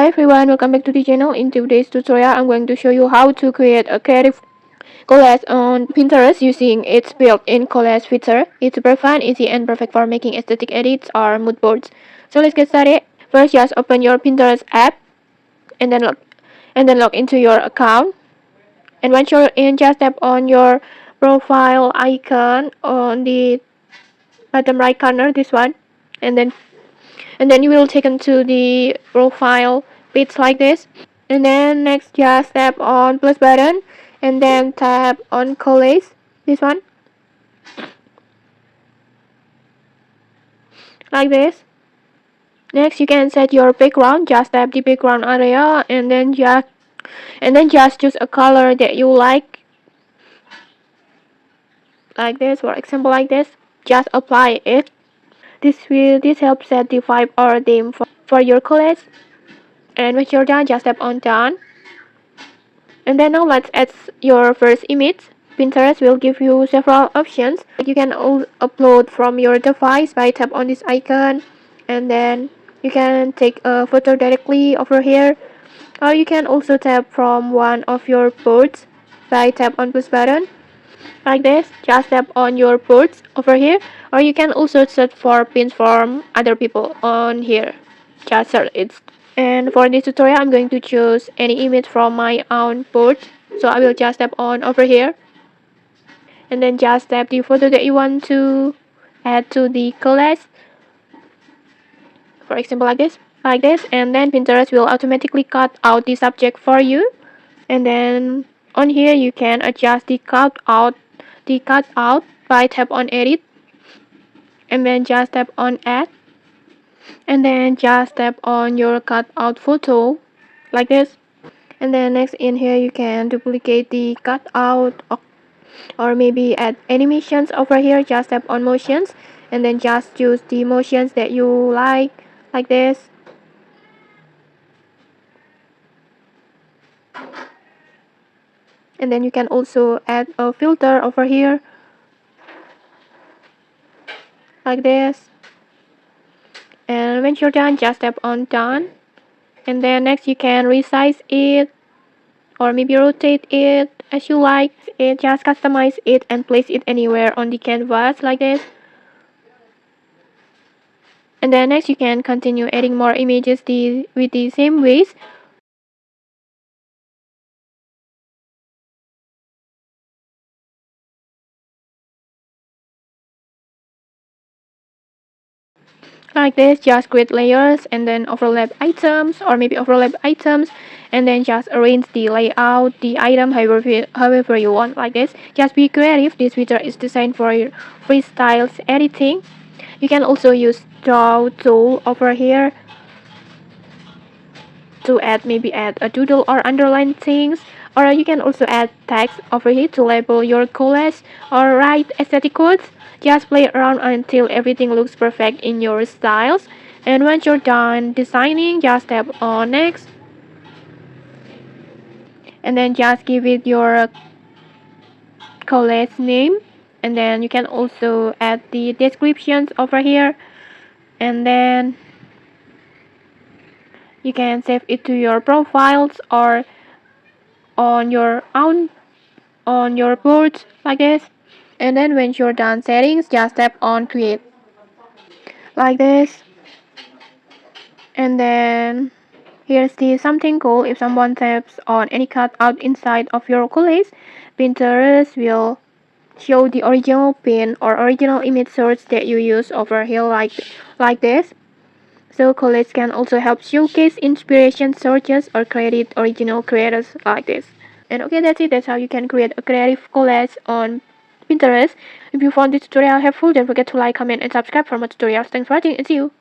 Hi everyone, welcome back to the channel. In today's tutorial, I'm going to show you how to create a creative collage on Pinterest using its built-in collage feature. It's super fun, easy, and perfect for making aesthetic edits or mood boards. So let's get started. First, just open your Pinterest app and then log into your account. And once you're in, just tap on your profile icon on the bottom right corner, this one, and then you will taken to the profile page like this. And then next just tap on plus button and then tap on collage, this one, like this. Next you can set your background, just tap the background area and then just choose a color that you like this, for example like this. Just apply it. This helps set the vibe or theme for your collage. And when you're done, just tap on done. And then now let's add your first image. Pinterest will give you several options. You can upload from your device by tap on this icon, and then you can take a photo directly over here, or you can also tap from one of your boards by tap on plus button like this. Just tap on your boards over here, or you can also search for pins from other people on here. Just search it. And for this tutorial, I'm going to choose any image from my own board. So I will just tap on over here. And then just tap the photo that you want to add to the collage. For example, like this. And then Pinterest will automatically cut out the subject for you. And then on here, you can adjust the cutout by tap on edit. And then just tap on add. And then just tap on your cutout photo like this. And then next in here you can duplicate the cutout or maybe add animations over here. Just tap on motions and then just choose the motions that you like this. And then you can also add a filter over here like this. And when you're done, just tap on done. And then next you can resize it or maybe rotate it as you like it. Just customize it and place it anywhere on the canvas like this. And then next you can continue adding more images with the same ways. Like this, just create layers and then overlap items or maybe overlap items, and then just arrange the layout, the item however you want like this. Just be creative. This feature is designed for freestyle editing. You can also use draw tool over here to add a doodle or underline things, or you can also add text over here to label your collage or write aesthetic codes. Just play around until everything looks perfect in your styles. And once you're done designing, just tap on next and then just give it your collage name. And then you can also add the descriptions over here, and then you can save it to your profiles or on your board like this. And then when you're done settings, just tap on create like this. And then here's the something cool. If someone taps on any cutout inside of your collage, Pinterest will show the original pin or original image source that you use over here like this. So collage can also help showcase inspiration sources or credit original creators like this. And okay, that's it. That's how you can create a creative collage on Pinterest. If you found this tutorial helpful, don't forget to like, comment, and subscribe for more tutorials. Thanks for watching and see you.